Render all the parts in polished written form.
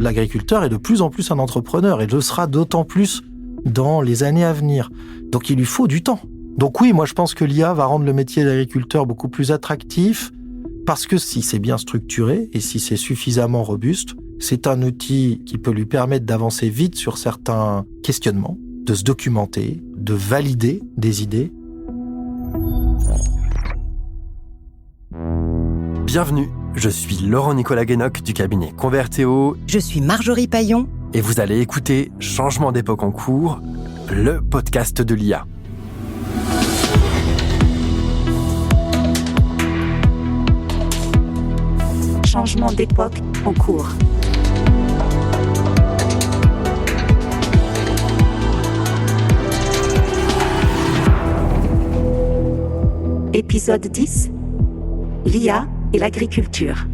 l'agriculteur est de plus en plus un entrepreneur et le sera d'autant plus dans les années à venir. Donc il lui faut du temps. Donc oui, moi je pense que l'IA va rendre le métier d'agriculteur beaucoup plus attractif parce que si c'est bien structuré et si c'est suffisamment robuste, c'est un outil qui peut lui permettre d'avancer vite sur certains questionnements, de se documenter, de valider des idées. Bienvenue, je suis Laurent-Nicolas Guénoc du cabinet Convertéo. Je suis Marjorie Paillon. Et vous allez écouter Changement d'époque en cours, le podcast de l'IA. Changement d'époque en cours. Épisode 10. L'IA et l'agriculture.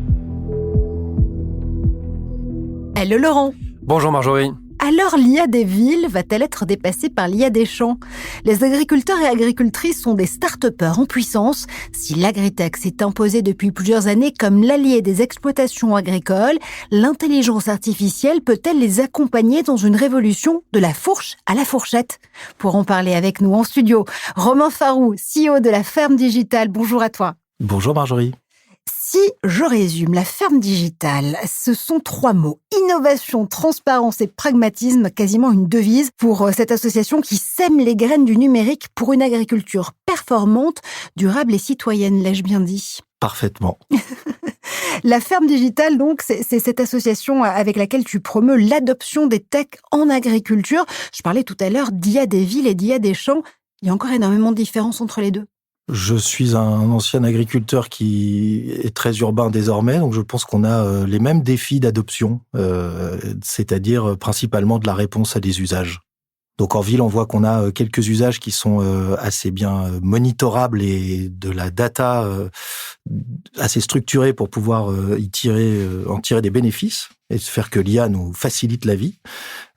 Hello Laurent. Bonjour Marjorie. Alors l'IA des villes va-t-elle être dépassée par l'IA des champs ? Les agriculteurs et agricultrices sont des start-upers en puissance. Si l'agritech s'est imposée depuis plusieurs années comme l'allié des exploitations agricoles, l'intelligence artificielle peut-elle les accompagner dans une révolution de la fourche à la fourchette ? Pour en parler avec nous en studio, Romain Farou, CEO de la Ferme Digitale. Bonjour à toi. Bonjour Marjorie. Si je résume, la ferme digitale, ce sont 3 mots. Innovation, transparence et pragmatisme, quasiment une devise pour cette association qui sème les graines du numérique pour une agriculture performante, durable et citoyenne, l'ai-je bien dit ? Parfaitement. La ferme digitale, donc, c'est cette association avec laquelle tu promeus l'adoption des techs en agriculture. Je parlais tout à l'heure d'IA des villes et d'IA des champs. Il y a encore énormément de différences entre les deux. Je suis un ancien agriculteur qui est très urbain désormais, donc je pense qu'on a les mêmes défis d'adoption, c'est-à-dire principalement de la réponse à des usages. Donc en ville, on voit qu'on a quelques usages qui sont assez bien monitorables et de la data assez structurée pour pouvoir en tirer des bénéfices et faire que l'IA nous facilite la vie.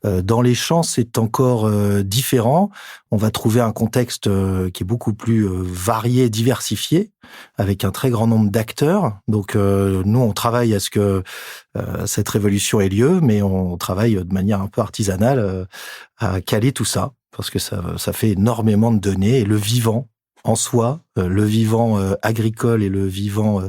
Dans les champs, c'est encore différent. On va trouver un contexte qui est beaucoup plus varié, diversifié, avec un très grand nombre d'acteurs. Donc nous, on travaille à ce que cette révolution ait lieu, mais on travaille de manière un peu artisanale à caler tout ça, parce que ça fait énormément de données. Et le vivant en soi, le vivant agricole et le vivant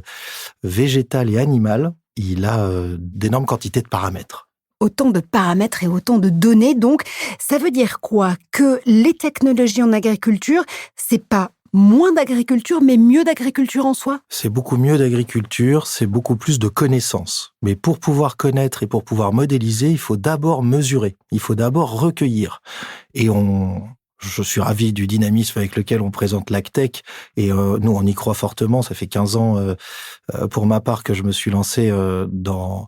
végétal et animal, il a d'énormes quantités de paramètres. Autant de paramètres et autant de données, donc ça veut dire quoi ? Que les technologies en agriculture, c'est pas moins d'agriculture, mais mieux d'agriculture en soi ? C'est beaucoup mieux d'agriculture, c'est beaucoup plus de connaissances. Mais pour pouvoir connaître et pour pouvoir modéliser, il faut d'abord mesurer, il faut d'abord recueillir. Et je suis ravi du dynamisme avec lequel on présente l'AgTech et nous, on y croit fortement. Ça fait 15 ans, pour ma part, que je me suis lancé dans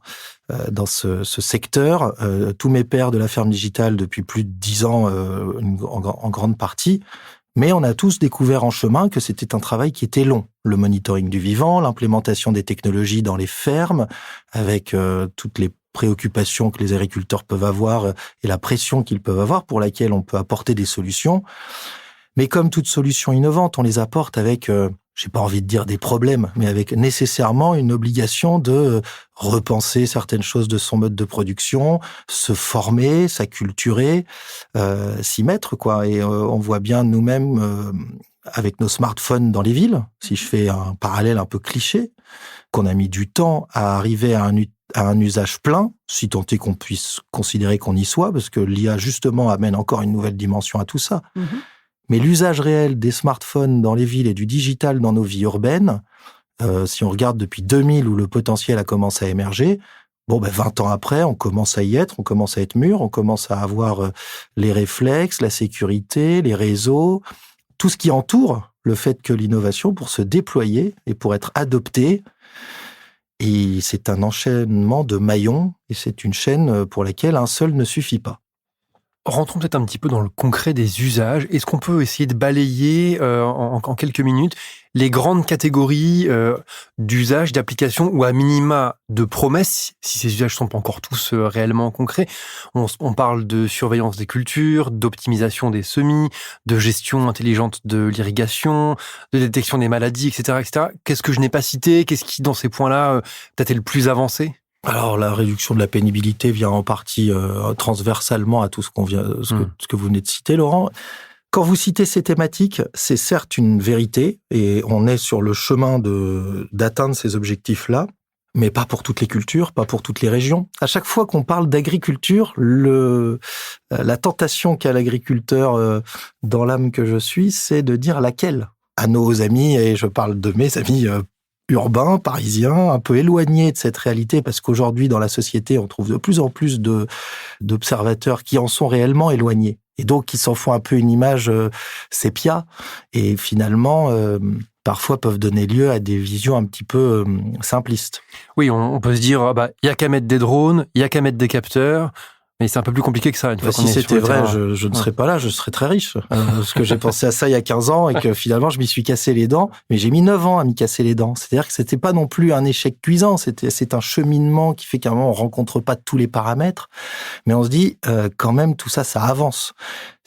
ce secteur. Tous mes pairs de la ferme digitale depuis plus de 10 ans, en grande partie. Mais on a tous découvert en chemin que c'était un travail qui était long. Le monitoring du vivant, l'implémentation des technologies dans les fermes, avec toutes les préoccupations que les agriculteurs peuvent avoir et la pression qu'ils peuvent avoir pour laquelle on peut apporter des solutions. Mais comme toute solution innovante, on les apporte avec, j'ai pas envie de dire des problèmes, mais avec nécessairement une obligation de repenser certaines choses de son mode de production, se former, s'acculturer, s'y mettre, quoi. Et on voit bien nous-mêmes avec nos smartphones dans les villes, si je fais un parallèle un peu cliché, qu'on a mis du temps à arriver à un usage plein, si tant est qu'on puisse considérer qu'on y soit, parce que l'IA, justement, amène encore une nouvelle dimension à tout ça. Mmh. Mais l'usage réel des smartphones dans les villes et du digital dans nos vies urbaines, si on regarde depuis 2000 où le potentiel a commencé à émerger, 20 ans après, on commence à y être, on commence à être mûr, on commence à avoir les réflexes, la sécurité, les réseaux, tout ce qui entoure le fait que l'innovation, pour se déployer et pour être adoptée, et c'est un enchaînement de maillons, et c'est une chaîne pour laquelle un seul ne suffit pas. Rentrons peut-être un petit peu dans le concret des usages. Est-ce qu'on peut essayer de balayer en quelques minutes les grandes catégories d'usages, d'applications ou à minima de promesses, si ces usages ne sont pas encore tous réellement concrets? On parle de surveillance des cultures, d'optimisation des semis, de gestion intelligente de l'irrigation, de détection des maladies, etc., etc. Qu'est-ce que je n'ai pas cité? Qu'est-ce qui, dans ces points-là, peut-être est le plus avancé? Alors, la réduction de la pénibilité vient en partie transversalement à tout ce ce que vous venez de citer, Laurent. Quand vous citez ces thématiques, c'est certes une vérité, et on est sur le chemin d'atteindre ces objectifs-là, mais pas pour toutes les cultures, pas pour toutes les régions. À chaque fois qu'on parle d'agriculture, la tentation qu'a l'agriculteur dans l'âme que je suis, c'est de dire laquelle. À nos amis, et je parle de mes amis urbains, parisiens, un peu éloignés de cette réalité, parce qu'aujourd'hui, dans la société, on trouve de plus en plus d'observateurs qui en sont réellement éloignés. Et donc, qui s'en font un peu une image sépia, et finalement, parfois peuvent donner lieu à des visions un petit peu simplistes. Oui, on peut se dire, y a qu'à mettre des drones, il y a qu'à mettre des capteurs, mais c'est un peu plus compliqué que ça. Une fois qu'on si est sur c'était le vrai, terrain. je ne serais pas là, je serais très riche. Parce que j'ai pensé à ça il y a 15 ans et que finalement, je m'y suis cassé les dents. Mais j'ai mis 9 ans à m'y casser les dents. C'est-à-dire que c'était pas non plus un échec cuisant. C'est un cheminement qui fait qu'à un moment, on rencontre pas tous les paramètres. Mais on se dit, quand même, tout ça, ça avance.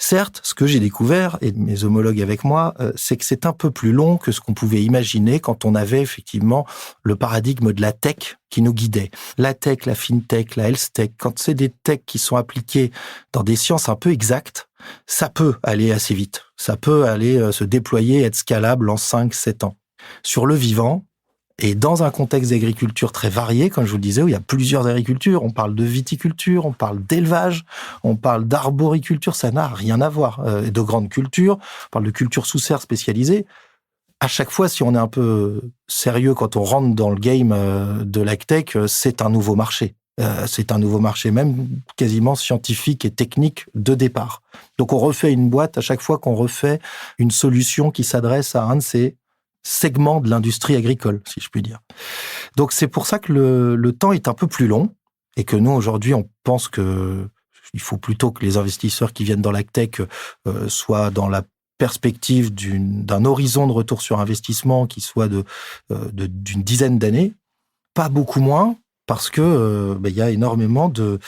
Certes, ce que j'ai découvert, et mes homologues avec moi, c'est que c'est un peu plus long que ce qu'on pouvait imaginer quand on avait effectivement le paradigme de la tech qui nous guidait. La tech, la fintech, la health tech, quand c'est des techs qui sont appliqués dans des sciences un peu exactes, ça peut aller assez vite. Ça peut aller se déployer, être scalable en 5-7 ans. Sur le vivant, et dans un contexte d'agriculture très varié, comme je vous le disais, où il y a plusieurs agricultures, on parle de viticulture, on parle d'élevage, on parle d'arboriculture, ça n'a rien à voir. De grandes cultures, on parle de culture sous serre spécialisée. À chaque fois, si on est un peu sérieux quand on rentre dans le game de l'agtech, c'est un nouveau marché. C'est un nouveau marché, même quasiment scientifique et technique de départ. Donc on refait une boîte à chaque fois qu'on refait une solution qui s'adresse à un de ces segment de l'industrie agricole, si je puis dire. Donc c'est pour ça que le temps est un peu plus long et que nous, aujourd'hui, on pense que il faut plutôt que les investisseurs qui viennent dans l'agtech soient dans la perspective d'un horizon de retour sur investissement qui soit d'une dizaine d'années, pas beaucoup moins, parce que y a énormément de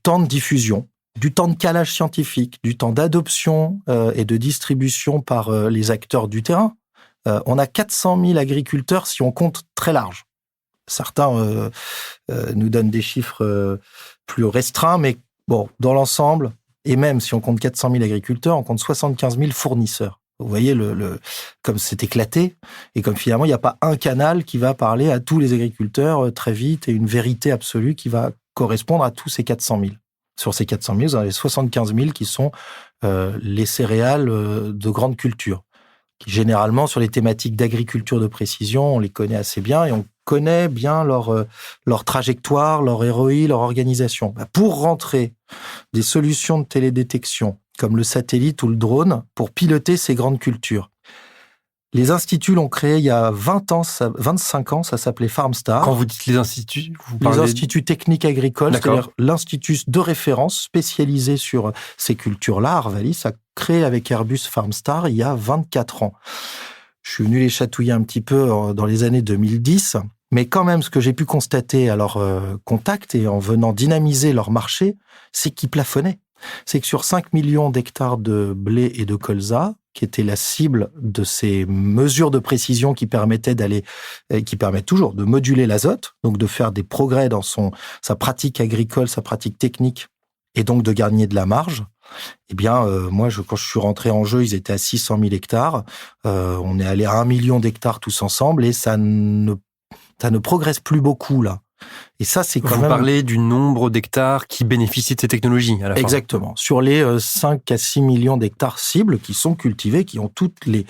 temps de diffusion, du temps de calage scientifique, du temps d'adoption et de distribution par les acteurs du terrain. On a 400 000 agriculteurs si on compte très large. Certains nous donnent des chiffres plus restreints, mais bon, dans l'ensemble, et même si on compte 400 000 agriculteurs, on compte 75 000 fournisseurs. Vous voyez comme c'est éclaté, et comme finalement, il n'y a pas un canal qui va parler à tous les agriculteurs très vite, et une vérité absolue qui va correspondre à tous ces 400 000. Sur ces 400 000, vous en avez 75 000 qui sont les céréales de grande culture. Qui généralement, sur les thématiques d'agriculture de précision, on les connaît assez bien et on connaît bien leur trajectoire, leur ROI, leur organisation. Pour rentrer des solutions de télédétection comme le satellite ou le drone pour piloter ces grandes cultures, les instituts l'ont créé il y a 25 ans, ça s'appelait FarmStar. Quand vous dites les instituts, vous les parlez... instituts techniques agricoles, D'accord. c'est-à-dire l'institut de référence spécialisé sur ces cultures-là, Arvalis, a créé avec Airbus FarmStar il y a 24 ans. Je suis venu les chatouiller un petit peu dans les années 2010, mais quand même, ce que j'ai pu constater à leur contact et en venant dynamiser leur marché, c'est qu'ils plafonnaient. C'est que sur 5 millions d'hectares de blé et de colza, qui était la cible de ces mesures de précision qui permettent toujours de moduler l'azote, donc de faire des progrès dans sa pratique agricole, sa pratique technique, et donc de gagner de la marge. Eh bien, moi, quand je suis rentré en jeu, ils étaient à 600 000 hectares. On est allé à 1 million d'hectares tous ensemble, et ça ne progresse plus beaucoup, là. Et ça, c'est quand même... Vous parlez du nombre d'hectares qui bénéficient de ces technologies, à la fin. Exactement. Sur les 5 à 6 millions d'hectares cibles qui sont cultivés, qui ont toutes les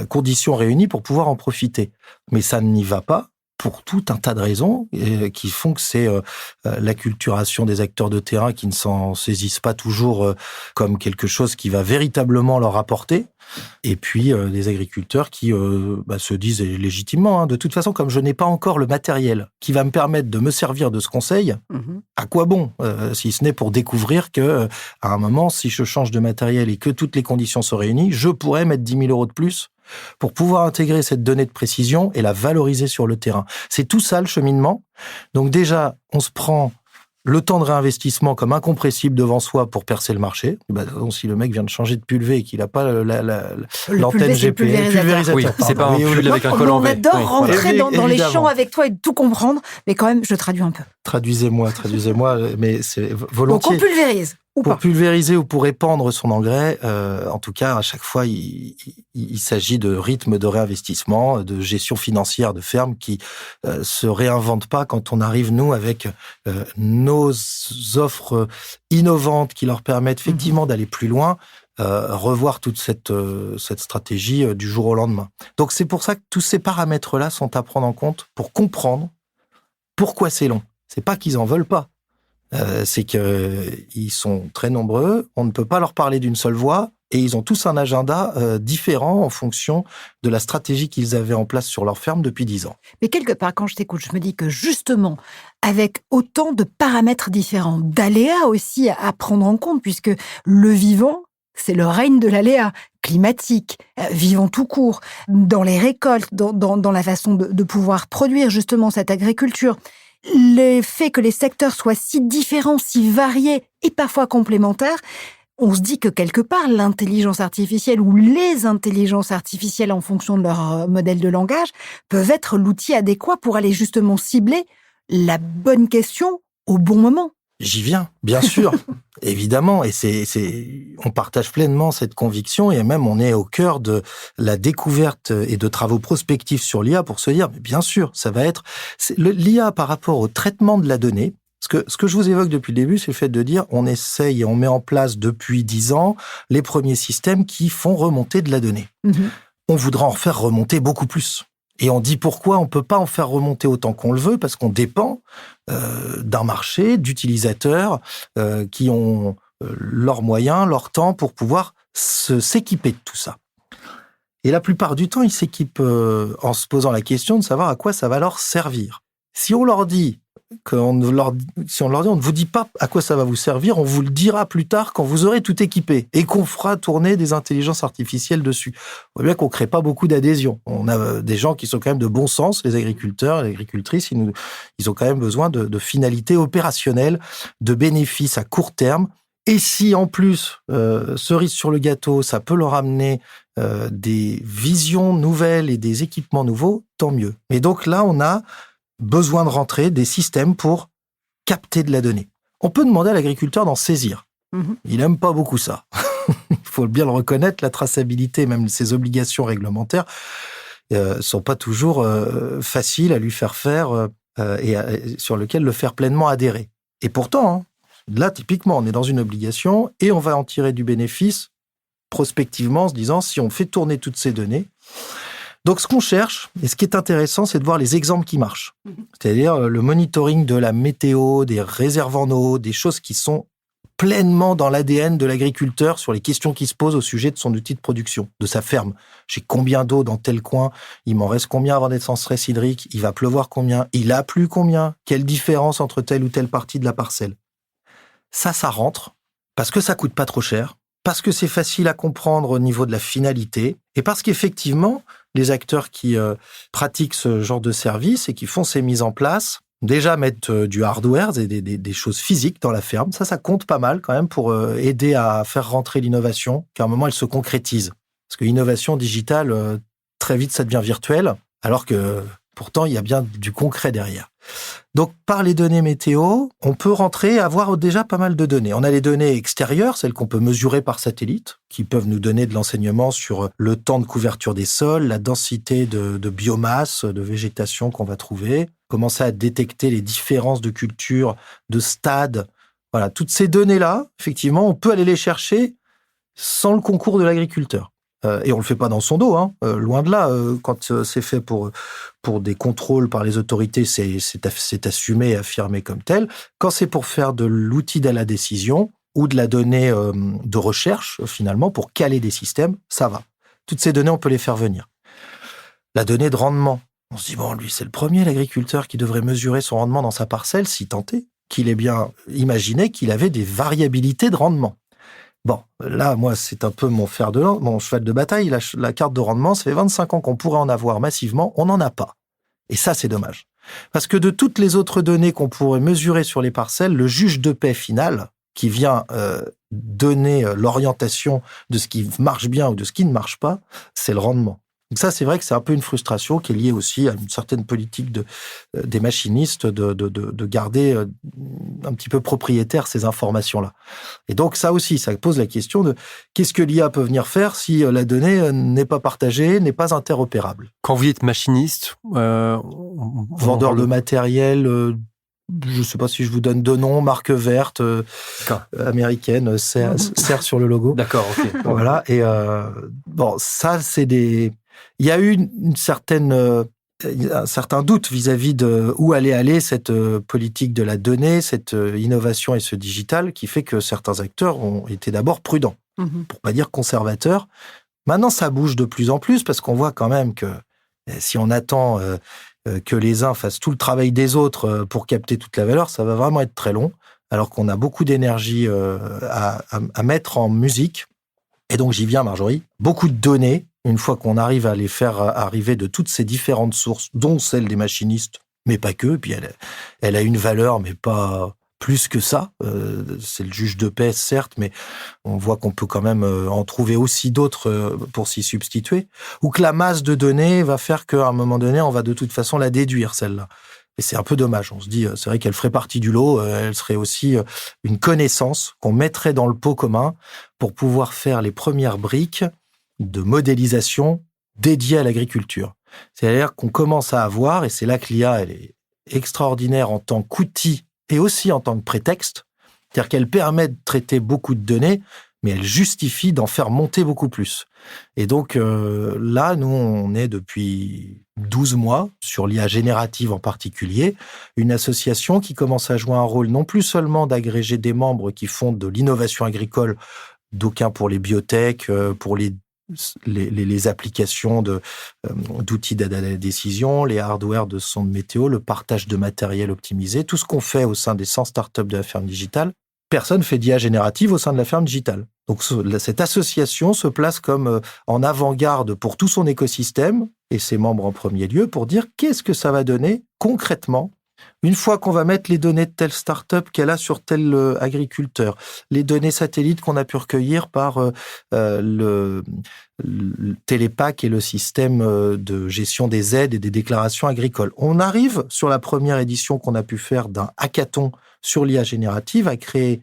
conditions réunies pour pouvoir en profiter. Mais ça n'y va pas pour tout un tas de raisons qui font que c'est l'acculturation des acteurs de terrain qui ne s'en saisissent pas toujours comme quelque chose qui va véritablement leur apporter. Et puis des agriculteurs qui se disent légitimement, de toute façon, comme je n'ai pas encore le matériel qui va me permettre de me servir de ce conseil, à quoi bon, si ce n'est pour découvrir que à un moment, si je change de matériel et que toutes les conditions sont réunies, je pourrais mettre 10 000 € de plus pour pouvoir intégrer cette donnée de précision et la valoriser sur le terrain. C'est tout ça le cheminement. Donc déjà, on se prend le temps de réinvestissement comme incompressible devant soi pour percer le marché. Donc, si le mec vient de changer de pulvé et qu'il n'a pas l'antenne GPS, pulvérisateur. Oui, c'est pas un pull avec un col en V. On adore rentrer dans les évidemment. champs avec toi et tout comprendre, mais quand même, je traduis un peu. Traduisez-moi, mais c'est Donc, volontiers. on pulvérise, ou Pour pas. pulvériser ou pour épandre son engrais, en tout cas, à chaque fois, il s'agit de rythme de réinvestissement, de gestion financière de ferme qui se réinvente pas quand on arrive, nous, avec nos offres innovantes qui leur permettent effectivement d'aller plus loin, revoir toute cette stratégie du jour au lendemain. Donc, c'est pour ça que tous ces paramètres-là sont à prendre en compte pour comprendre pourquoi c'est long. C'est pas qu'ils en veulent pas. C'est qu'ils sont très nombreux, on ne peut pas leur parler d'une seule voix, et ils ont tous un agenda différent en fonction de la stratégie qu'ils avaient en place sur leur ferme depuis 10 ans. Mais quelque part, quand je t'écoute, je me dis que justement, avec autant de paramètres différents, d'aléas aussi à prendre en compte, puisque le vivant, c'est le règne de l'aléa climatique, vivant tout court, dans les récoltes, dans la façon de pouvoir produire justement cette agriculture. Le fait que les secteurs soient si différents, si variés et parfois complémentaires, on se dit que quelque part, l'intelligence artificielle ou les intelligences artificielles en fonction de leur modèle de langage peuvent être l'outil adéquat pour aller justement cibler la bonne question au bon moment. J'y viens, bien sûr, évidemment, et on partage pleinement cette conviction, et même on est au cœur de la découverte et de travaux prospectifs sur l'IA pour se dire, mais bien sûr, ça va être l'IA par rapport au traitement de la donnée. Ce que je vous évoque depuis le début, c'est le fait de dire, on essaye et on met en place depuis 10 ans les premiers systèmes qui font remonter de la donnée. On voudra en faire remonter beaucoup plus. Et on dit pourquoi on peut pas en faire remonter autant qu'on le veut, parce qu'on dépend d'un marché, d'utilisateurs qui ont leurs moyens, leur temps pour pouvoir s'équiper de tout ça. Et la plupart du temps, ils s'équipent en se posant la question de savoir à quoi ça va leur servir. Si on leur dit on ne vous dit pas à quoi ça va vous servir, on vous le dira plus tard quand vous aurez tout équipé et qu'on fera tourner des intelligences artificielles dessus. On voit bien qu'on crée pas beaucoup d'adhésion. On a des gens qui sont quand même de bon sens, les agriculteurs, les agricultrices, ils ont quand même besoin de finalités opérationnelles, de bénéfices à court terme. Et si en plus, cerise sur le gâteau, ça peut leur amener des visions nouvelles et des équipements nouveaux, tant mieux. Mais donc là, on a besoin de rentrer des systèmes pour capter de la donnée. On peut demander à l'agriculteur d'en saisir. Il n'aime pas beaucoup ça. Il faut bien le reconnaître, la traçabilité, même ses obligations réglementaires, sont pas toujours faciles à lui faire faire et sur lesquelles le faire pleinement adhérer. Et pourtant, là, typiquement, on est dans une obligation et on va en tirer du bénéfice prospectivement en se disant, si on fait tourner toutes ces données. Donc, ce qu'on cherche, et ce qui est intéressant, c'est de voir les exemples qui marchent. C'est-à-dire le monitoring de la météo, des réserves en eau, des choses qui sont pleinement dans l'ADN de l'agriculteur sur les questions qui se posent au sujet de son outil de production, de sa ferme. J'ai combien d'eau dans tel coin? Il m'en reste combien avant d'être sans stress hydrique? Il va pleuvoir combien? Il a plu combien? Quelle différence entre telle ou telle partie de la parcelle? Ça rentre parce que ça coûte pas trop cher, parce que c'est facile à comprendre au niveau de la finalité, et parce qu'effectivement, les acteurs qui pratiquent ce genre de service et qui font ces mises en place, déjà mettent du hardware, des choses physiques dans la ferme. Ça compte pas mal quand même pour aider à faire rentrer l'innovation, qu'à un moment, elle se concrétise. Parce que l'innovation digitale, très vite, ça devient virtuel, alors que pourtant, il y a bien du concret derrière. Donc, par les données météo, on peut rentrer et avoir déjà pas mal de données. On a les données extérieures, celles qu'on peut mesurer par satellite, qui peuvent nous donner de l'enseignement sur le temps de couverture des sols, la densité de biomasse, de végétation qu'on va trouver, commencer à détecter les différences de culture, de stade. Voilà, toutes ces données-là, effectivement, on peut aller les chercher sans le concours de l'agriculteur. Et on le fait pas dans son dos, loin de là. Quand c'est fait pour des contrôles par les autorités, c'est assumé et affirmé comme tel. Quand c'est pour faire de l'outil de la décision ou de la donnée de recherche, finalement, pour caler des systèmes, ça va. Toutes ces données, on peut les faire venir. La donnée de rendement. On se dit, bon, lui, c'est le premier, l'agriculteur, qui devrait mesurer son rendement dans sa parcelle, si tant est qu'il ait bien imaginé qu'il avait des variabilités de rendement. Bon, là, moi, c'est un peu mon cheval de bataille. La carte de rendement, ça fait 25 ans qu'on pourrait en avoir massivement. On n'en a pas. Et ça, c'est dommage. Parce que de toutes les autres données qu'on pourrait mesurer sur les parcelles, le juge de paix final, qui vient donner l'orientation de ce qui marche bien ou de ce qui ne marche pas, c'est le rendement. Donc ça, c'est vrai que c'est un peu une frustration qui est liée aussi à une certaine politique des machinistes de garder un petit peu propriétaire ces informations-là. Et donc ça aussi, ça pose la question de qu'est-ce que l'IA peut venir faire si la donnée n'est pas partagée, n'est pas interopérable. Quand vous êtes machiniste, vendeur de matériel, je ne sais pas si je vous donne deux noms, marque verte, américaine, serre sur le logo. D'accord, ok. Voilà, et bon, ça, c'est des... Il y a eu un certain doute vis-à-vis de où allait aller cette politique de la donnée, cette innovation et ce digital, qui fait que certains acteurs ont été d'abord prudents, pour pas dire conservateurs. Maintenant, ça bouge de plus en plus, parce qu'on voit quand même que si on attend que les uns fassent tout le travail des autres pour capter toute la valeur, ça va vraiment être très long, alors qu'on a beaucoup d'énergie à mettre en musique. Et donc, j'y viens, Marjorie. Beaucoup de données, une fois qu'on arrive à les faire arriver de toutes ces différentes sources, dont celle des machinistes, mais pas que, puis elle a une valeur, mais pas plus que ça. C'est le juge de paix, certes, mais on voit qu'on peut quand même en trouver aussi d'autres pour s'y substituer. Ou que la masse de données va faire qu'à un moment donné, on va de toute façon la déduire, celle-là. Et c'est un peu dommage. On se dit, c'est vrai qu'elle ferait partie du lot, elle serait aussi une connaissance qu'on mettrait dans le pot commun pour pouvoir faire les premières briques de modélisation dédiées à l'agriculture. C'est-à-dire qu'on commence à avoir, et c'est là que l'IA, elle est extraordinaire en tant qu'outil et aussi en tant que prétexte, c'est-à-dire qu'elle permet de traiter beaucoup de données, mais elle justifie d'en faire monter beaucoup plus. Et donc là, nous, on est depuis 12 mois, sur l'IA générative en particulier, une association qui commence à jouer un rôle non plus seulement d'agréger des membres qui font de l'innovation agricole, d'aucuns pour les biotech, pour les applications d'outils d'aide à la décision, les hardware de sondes météo, le partage de matériel optimisé, tout ce qu'on fait au sein des 100 startups de la ferme digitale. Personne ne fait d'IA générative au sein de la ferme digitale. Donc cette association se place comme en avant-garde pour tout son écosystème et ses membres en premier lieu pour dire qu'est-ce que ça va donner concrètement une fois qu'on va mettre les données de telle start-up qu'elle a sur tel agriculteur, les données satellites qu'on a pu recueillir par le Télépac et le système de gestion des aides et des déclarations agricoles. On arrive sur la première édition qu'on a pu faire d'un hackathon sur l'IA générative à créer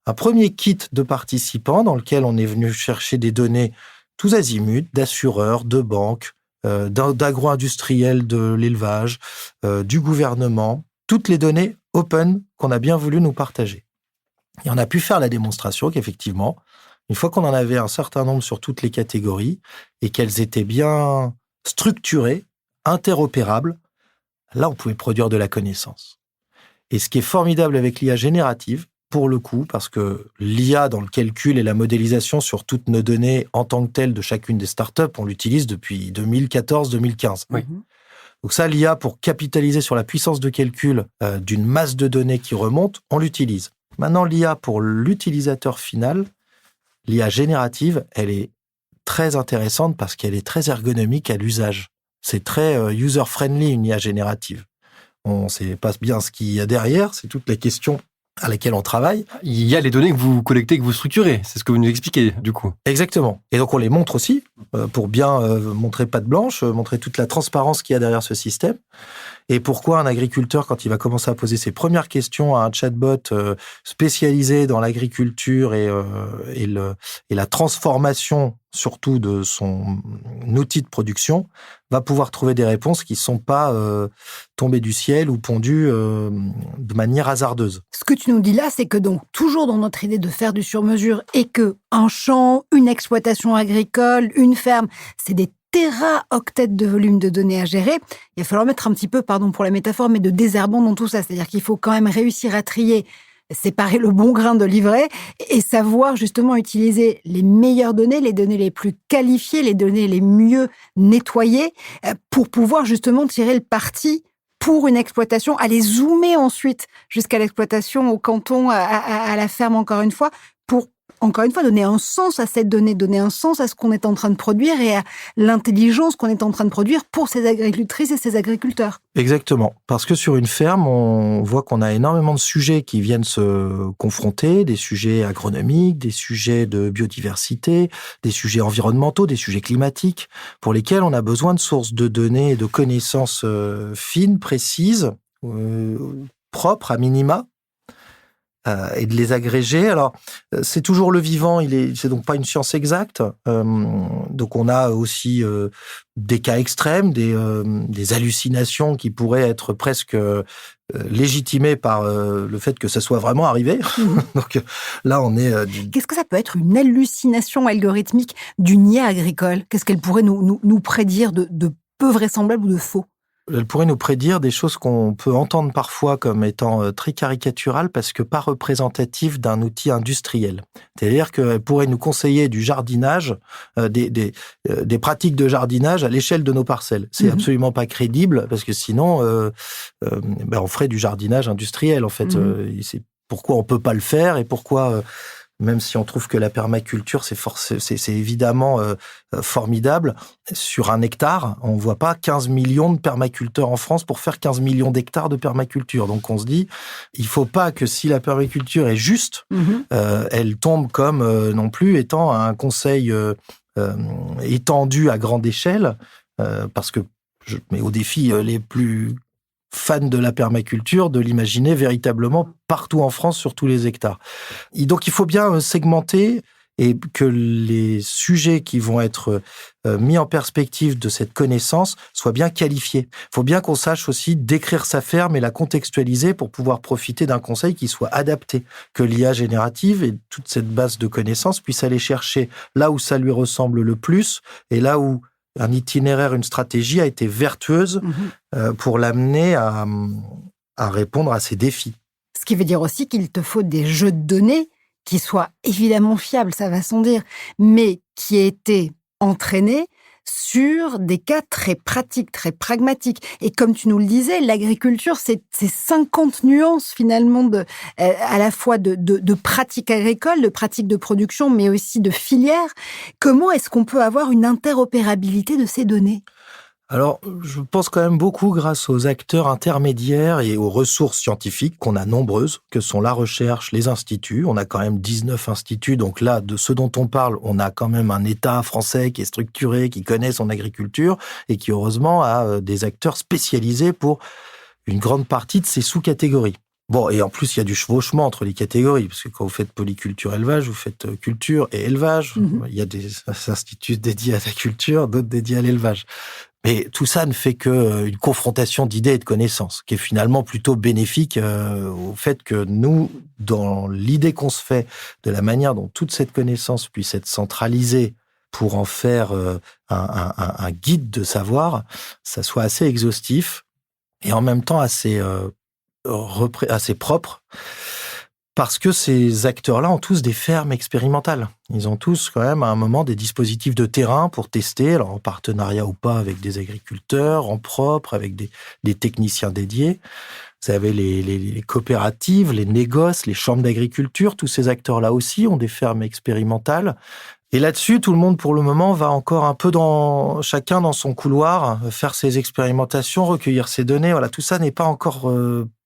un premier kit de participants dans lequel on est venu chercher des données tous azimuts, d'assureurs, de banques, d'agro-industriels de l'élevage, du gouvernement, toutes les données open qu'on a bien voulu nous partager. Et on a pu faire la démonstration qu'effectivement, une fois qu'on en avait un certain nombre sur toutes les catégories et qu'elles étaient bien structurées, interopérables, là, on pouvait produire de la connaissance. Et ce qui est formidable avec l'IA générative, pour le coup, parce que l'IA dans le calcul et la modélisation sur toutes nos données en tant que telles de chacune des startups, on l'utilise depuis 2014-2015. Oui. Donc ça, l'IA, pour capitaliser sur la puissance de calcul d'une masse de données qui remonte, on l'utilise. Maintenant, l'IA pour l'utilisateur final, l'IA générative, elle est très intéressante parce qu'elle est très ergonomique à l'usage. C'est très user-friendly, une IA générative. On ne sait pas bien ce qu'il y a derrière, c'est toute la question à laquelle on travaille. Il y a les données que vous collectez, que vous structurez. C'est ce que vous nous expliquez, du coup. Exactement. Et donc, on les montre aussi pour bien montrer patte blanche, montrer toute la transparence qu'il y a derrière ce système. Et pourquoi un agriculteur, quand il va commencer à poser ses premières questions à un chatbot spécialisé dans l'agriculture et la transformation, surtout de son outil de production, va pouvoir trouver des réponses qui ne sont pas tombées du ciel ou pondues de manière hasardeuse. Ce que tu nous dis là, c'est que donc, toujours dans notre idée de faire du sur-mesure et que un champ, une exploitation agricole, une ferme, c'est des téraoctets de volume de données à gérer, il va falloir mettre un petit peu, pardon pour la métaphore, mais de désherbant dans tout ça. C'est-à-dire qu'il faut quand même réussir à trier, séparer le bon grain de l'ivraie et savoir justement utiliser les meilleures données, les données les plus qualifiées, les données les mieux nettoyées pour pouvoir justement tirer le parti pour une exploitation, aller zoomer ensuite jusqu'à l'exploitation au canton, à la ferme encore une fois, pour encore une fois, donner un sens à cette donnée, donner un sens à ce qu'on est en train de produire et à l'intelligence qu'on est en train de produire pour ces agricultrices et ces agriculteurs. Exactement. Parce que sur une ferme, on voit qu'on a énormément de sujets qui viennent se confronter, des sujets agronomiques, des sujets de biodiversité, des sujets environnementaux, des sujets climatiques, pour lesquels on a besoin de sources de données et de connaissances fines, précises, propres à minima, et de les agréger. Alors, c'est toujours le vivant, c'est donc pas une science exacte. Donc, on a aussi des cas extrêmes, des hallucinations qui pourraient être presque légitimées par le fait que ça soit vraiment arrivé. Donc, là, on est... Qu'est-ce que ça peut être une hallucination algorithmique d'une IA agricole ? Qu'est-ce qu'elle pourrait nous prédire de peu vraisemblable ou de faux ? Elle pourrait nous prédire des choses qu'on peut entendre parfois comme étant très caricaturales parce que pas représentatives d'un outil industriel. C'est-à-dire qu'elle pourrait nous conseiller du jardinage, des pratiques de jardinage à l'échelle de nos parcelles. C'est absolument pas crédible parce que sinon, on ferait du jardinage industriel en fait. C'est pourquoi on peut pas le faire et pourquoi... Même si on trouve que la permaculture, c'est évidemment formidable. Sur un hectare, on voit pas 15 millions de permaculteurs en France pour faire 15 millions d'hectares de permaculture. Donc on se dit, il faut pas que si la permaculture est juste, elle tombe comme non plus étant un conseil étendu à grande échelle, parce que je mets au défi les plus fans de la permaculture, de l'imaginer véritablement partout en France, sur tous les hectares. Et donc, il faut bien segmenter et que les sujets qui vont être mis en perspective de cette connaissance soient bien qualifiés. Il faut bien qu'on sache aussi décrire sa ferme et la contextualiser pour pouvoir profiter d'un conseil qui soit adapté, que l'IA générative et toute cette base de connaissances puisse aller chercher là où ça lui ressemble le plus et là où un itinéraire, une stratégie a été vertueuse pour l'amener à répondre à ces défis. Ce qui veut dire aussi qu'il te faut des jeux de données qui soient évidemment fiables, ça va sans dire, mais qui aient été entraînés sur des cas très pratiques, très pragmatiques. Et comme tu nous le disais, l'agriculture, c'est 50 nuances finalement à la fois de pratiques agricoles, de pratiques de production, mais aussi de filières. Comment est-ce qu'on peut avoir une interopérabilité de ces données ? Alors, je pense quand même beaucoup grâce aux acteurs intermédiaires et aux ressources scientifiques qu'on a nombreuses, que sont la recherche, les instituts. On a quand même 19 instituts, donc là, de ce dont on parle, on a quand même un État français qui est structuré, qui connaît son agriculture et qui, heureusement, a des acteurs spécialisés pour une grande partie de ces sous-catégories. Bon, et en plus, il y a du chevauchement entre les catégories, parce que quand vous faites polyculture-élevage, vous faites culture et élevage. Il y a des instituts dédiés à la culture, d'autres dédiés à l'élevage. Mais tout ça ne fait qu'une confrontation d'idées et de connaissances, qui est finalement plutôt bénéfique au fait que nous, dans l'idée qu'on se fait de la manière dont toute cette connaissance puisse être centralisée pour en faire un guide de savoir, ça soit assez exhaustif et en même temps assez propre. Parce que ces acteurs-là ont tous des fermes expérimentales. Ils ont tous quand même à un moment des dispositifs de terrain pour tester, alors en partenariat ou pas avec des agriculteurs, en propre, avec des techniciens dédiés. Vous avez les coopératives, les négoces, les chambres d'agriculture, tous ces acteurs-là aussi ont des fermes expérimentales. Et là-dessus, tout le monde, pour le moment, va encore un peu chacun dans son couloir, faire ses expérimentations, recueillir ses données. Voilà, tout ça n'est pas encore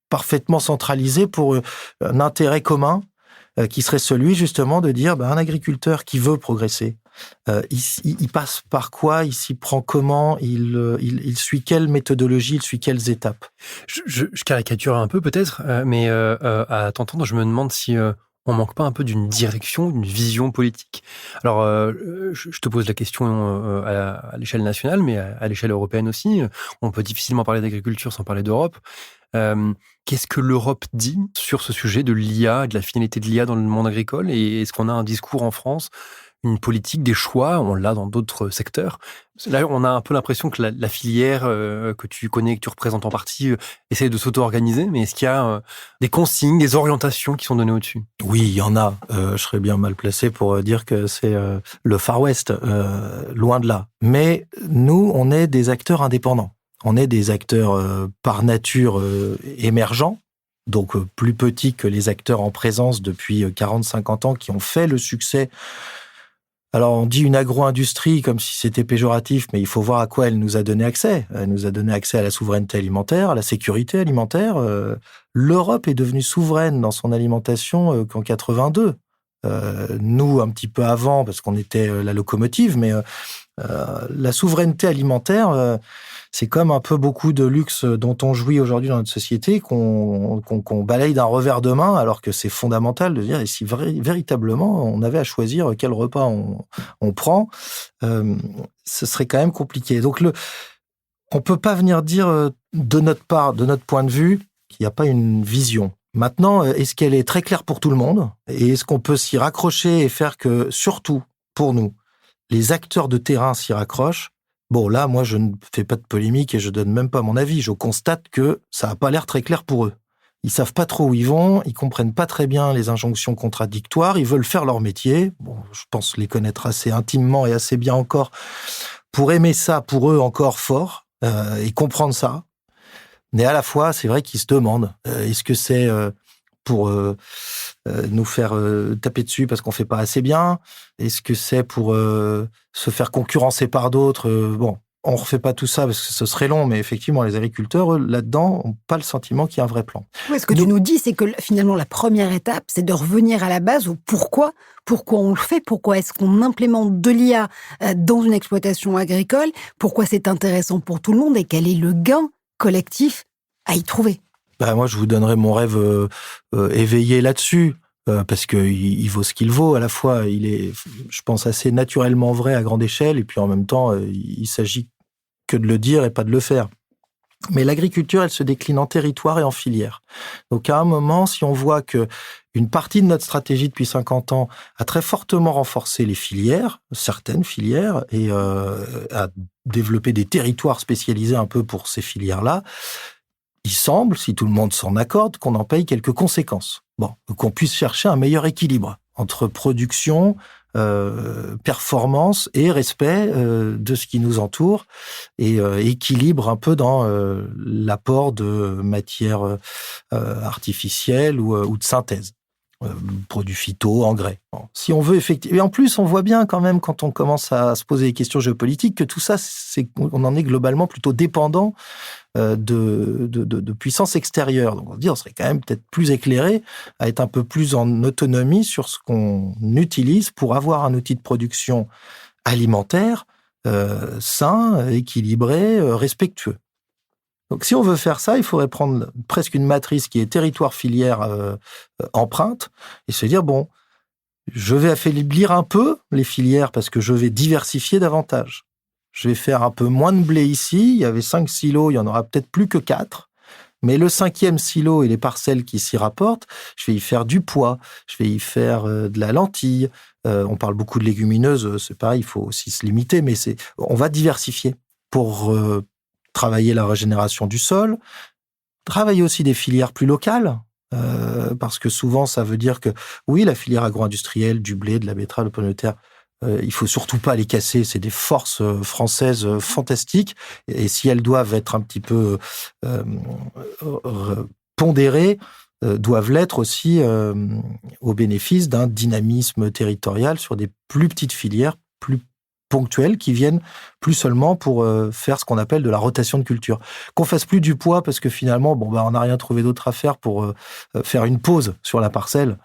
parfaitement centralisé pour un intérêt commun qui serait celui justement de dire un agriculteur qui veut progresser, il passe par quoi, il s'y prend comment, il suit quelle méthodologie, il suit quelles étapes. Je caricature un peu peut-être, mais à t'entendre, je me demande si on manque pas un peu d'une direction, d'une vision politique. Alors, je te pose la question à l'échelle nationale, mais à l'échelle européenne aussi. On peut difficilement parler d'agriculture sans parler d'Europe. Qu'est-ce que l'Europe dit sur ce sujet de l'IA et de la finalité de l'IA dans le monde agricole ? Et est-ce qu'on a un discours en France, une politique, des choix ? On l'a dans d'autres secteurs. Là, on a un peu l'impression que la filière que tu connais, que tu représentes en partie, essaie de s'auto-organiser. Mais est-ce qu'il y a des consignes, des orientations qui sont données au-dessus ? Oui, il y en a. Je serais bien mal placé pour dire que c'est le Far West, loin de là. Mais nous, on est des acteurs indépendants. On est des acteurs par nature émergents, donc plus petit que les acteurs en présence depuis 40-50 ans qui ont fait le succès. Alors, on dit une agro-industrie comme si c'était péjoratif, mais il faut voir à quoi elle nous a donné accès. Elle nous a donné accès à la souveraineté alimentaire, à la sécurité alimentaire. L'Europe est devenue souveraine dans son alimentation qu'en 82. Nous, un petit peu avant, parce qu'on était la locomotive, mais la souveraineté alimentaire, c'est comme un peu beaucoup de luxe dont on jouit aujourd'hui dans notre société, qu'on balaye d'un revers de main, alors que c'est fondamental de dire, et si véritablement on avait à choisir quel repas on prend, ce serait quand même compliqué. Donc on peut pas venir dire de notre part, de notre point de vue, qu'il n'y a pas une vision. Maintenant, est-ce qu'elle est très claire pour tout le monde? Et est-ce qu'on peut s'y raccrocher et faire que, surtout pour nous, les acteurs de terrain s'y raccrochent? Bon, là, moi, je ne fais pas de polémique et je donne même pas mon avis. Je constate que ça n'a pas l'air très clair pour eux. Ils savent pas trop où ils vont, ils comprennent pas très bien les injonctions contradictoires, ils veulent faire leur métier. Bon, je pense les connaître assez intimement et assez bien encore pour aimer ça, pour eux, encore fort, et comprendre ça. Mais à la fois, c'est vrai qu'ils se demandent, est-ce que c'est pour nous faire taper dessus parce qu'on fait pas assez bien? Est-ce que c'est pour se faire concurrencer par d'autres? Bon, on refait pas tout ça parce que ce serait long, mais effectivement, les agriculteurs, eux, là-dedans, n'ont pas le sentiment qu'il y a un vrai plan. Oui, ce que tu nous dis, c'est que finalement, la première étape, c'est de revenir à la base au pourquoi. Pourquoi on le fait? Pourquoi est-ce qu'on implémente de l'IA dans une exploitation agricole? Pourquoi c'est intéressant pour tout le monde? Et quel est le gain collectif à y trouver? Moi, je vous donnerai mon rêve éveillé là-dessus, parce que il vaut ce qu'il vaut. À la fois, il est, je pense, assez naturellement vrai à grande échelle, et puis en même temps, il s'agit que de le dire et pas de le faire. Mais l'agriculture, elle se décline en territoire et en filière. Donc, à un moment, si on voit que une partie de notre stratégie depuis 50 ans a très fortement renforcé les filières, certaines filières, et a développé des territoires spécialisés un peu pour ces filières-là, il semble, si tout le monde s'en accorde, qu'on en paye quelques conséquences. Bon, qu'on puisse chercher un meilleur équilibre entre production, performance et respect de ce qui nous entoure, et équilibre un peu dans l'apport de matières artificielles ou de synthèse. Produits phyto, engrais. Bon. Si on veut effectivement... Et en plus, on voit bien quand même, quand on commence à se poser des questions géopolitiques, que tout ça, on en est globalement plutôt dépendant de puissance extérieure. Donc on se dit, on serait quand même peut-être plus éclairé à être un peu plus en autonomie sur ce qu'on utilise pour avoir un outil de production alimentaire sain, équilibré, respectueux. Donc, si on veut faire ça, il faudrait prendre presque une matrice qui est territoire-filière empreinte et se dire, bon, je vais affaiblir un peu les filières parce que je vais diversifier davantage. Je vais faire un peu moins de blé ici. Il y avait 5 silos, il y en aura peut-être plus que 4. Mais le 5e silo et les parcelles qui s'y rapportent, je vais y faire du pois, je vais y faire de la lentille. On parle beaucoup de légumineuses, c'est pareil, il faut aussi se limiter, mais on va diversifier pour travailler la régénération du sol, travailler aussi des filières plus locales, parce que souvent ça veut dire que oui, la filière agro-industrielle, du blé, de la betterave, de la pomme de terre, il faut surtout pas les casser, c'est des forces françaises fantastiques, et si elles doivent être un petit peu pondérées, doivent l'être aussi au bénéfice d'un dynamisme territorial sur des plus petites filières, plus ponctuelles, qui viennent plus seulement pour faire ce qu'on appelle de la rotation de culture. Qu'on fasse plus du poids parce que finalement, on n'a rien trouvé d'autre à faire pour faire une pause sur la parcelle,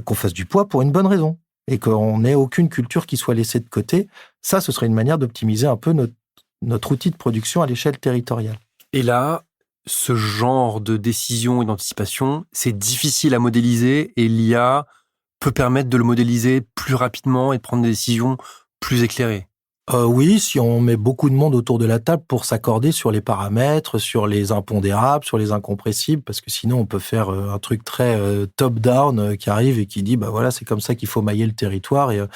qu'on fasse du poids pour une bonne raison et qu'on n'ait aucune culture qui soit laissée de côté. Ça, ce serait une manière d'optimiser un peu notre outil de production à l'échelle territoriale. Et là, ce genre de décision et d'anticipation, c'est difficile à modéliser et l'IA peut permettre de le modéliser plus rapidement et de prendre des décisions plus éclairées. Oui, si on met beaucoup de monde autour de la table pour s'accorder sur les paramètres, sur les impondérables, sur les incompressibles, parce que sinon on peut faire un truc très top-down qui arrive et qui dit voilà, c'est comme ça qu'il faut mailler le territoire, et